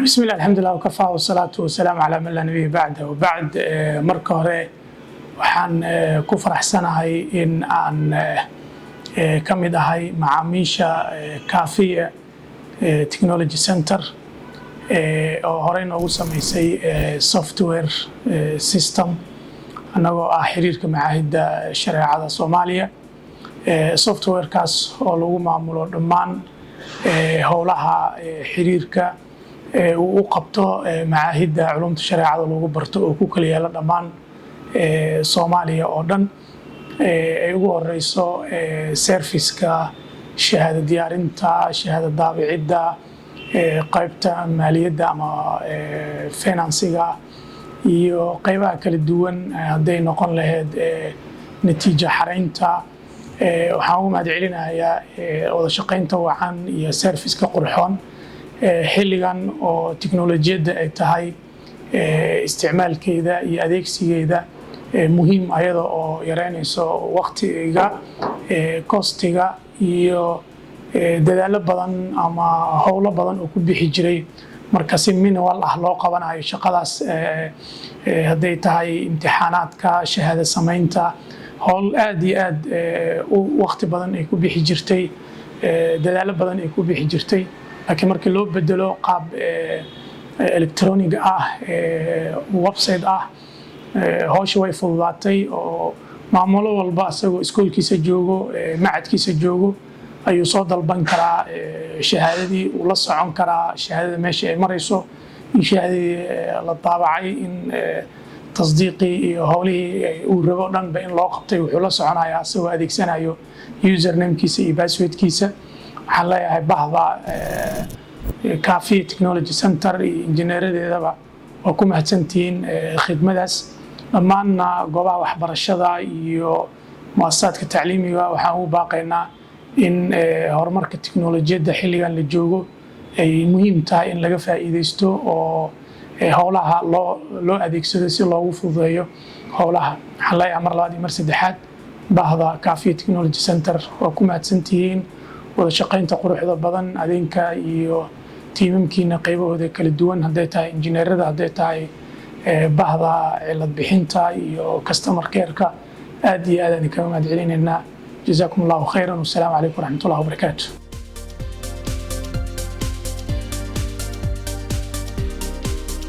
بسم الله الحمد لله وكفى والصلاة والسلام على من لا نبي بعده وبعد marka hore waxaan ku faraxsanahay in aan ka mid ahay macaamiisha Kaafiya Technology Center oo horey noogu sameysay software system anagoo xiriirka macaahidda shareecada Soomaaliya softwarekaas oo lagu maamulo dhammaan howlaha xiriirka uu qabto macaahidda culumta shareecada lagu barto oo ku kala yaala dhammaan Soomaaliya oo dhan ay ugu horeyso serviceka shahaado diyaarinta shahaado daabicidda qaybta maaliyadda ama financiga iyo qaybaha kala duwan haday noqon lahayd natiijo xareynta waxaan ugu mahadcelinayaa wada shaqeynta wacan iyo serviceka qurxoon xilligan oo tiknoolajiyadda ay tahay isticmaalkeeda iyo adeegsigeeda muhiim ayada oo yareynayso waqtiga kostiga iyo dadaalo badan ama howlo badan oo ku bixi jiray marka si minimal loo qabanayo shaqadaas haday tahay imtixaanaadka shahaado sameynta howl aad iyo aad waqti badan ay ku bixi jirtay dadaalo badan ay ku bixi jirtay laakiin markii loo bedelo qaab electronic website howsha way fududaatay oo maamulo walba asagoo iskoolkiisa joogo macadkiisa joogo ayuu soo dalban karaa shahaadadii uu la socon karaa shahaadada meesha ay marayso shahaadadii la daabacay in tasdiiqii iyo howlihii uu rabo dhanba in loo qabtay wuxuu la soconayaa asagoo adeegsanayo username-kiisa iyo password-kiisa waxaan leeyahay bahda Kaafiya Technology Center iyo injineeradeedaba waa ku mahadsantihiin khidmadaas dhammaanna goobaha waxbarashada iyo muassasaadka tacliimiga waxaan ugu baaqaynaa in horumarka tiknoolajiyadda xilligan la joogo ay muhiim tahay in laga faa'iideysto oo howlaha loo adeegsado si loogu fududeeyo howlaha waxaan leeyahay mar labaad iyo mar saddexaad bahda Kaafiya Technology Center waa ku mahadsantihiin wada shaqeynta quruxda badan adinka iyo tiimamkiina qaybahooda kala duwan haday tahay injineerada haday tahay bahda cilad bixinta iyo customer care-ka aad iyo aad aan ka mahadcelinaynaa jazakumullahu khayran wasalaamu calaykum waraxmatullahi wabarakaatuh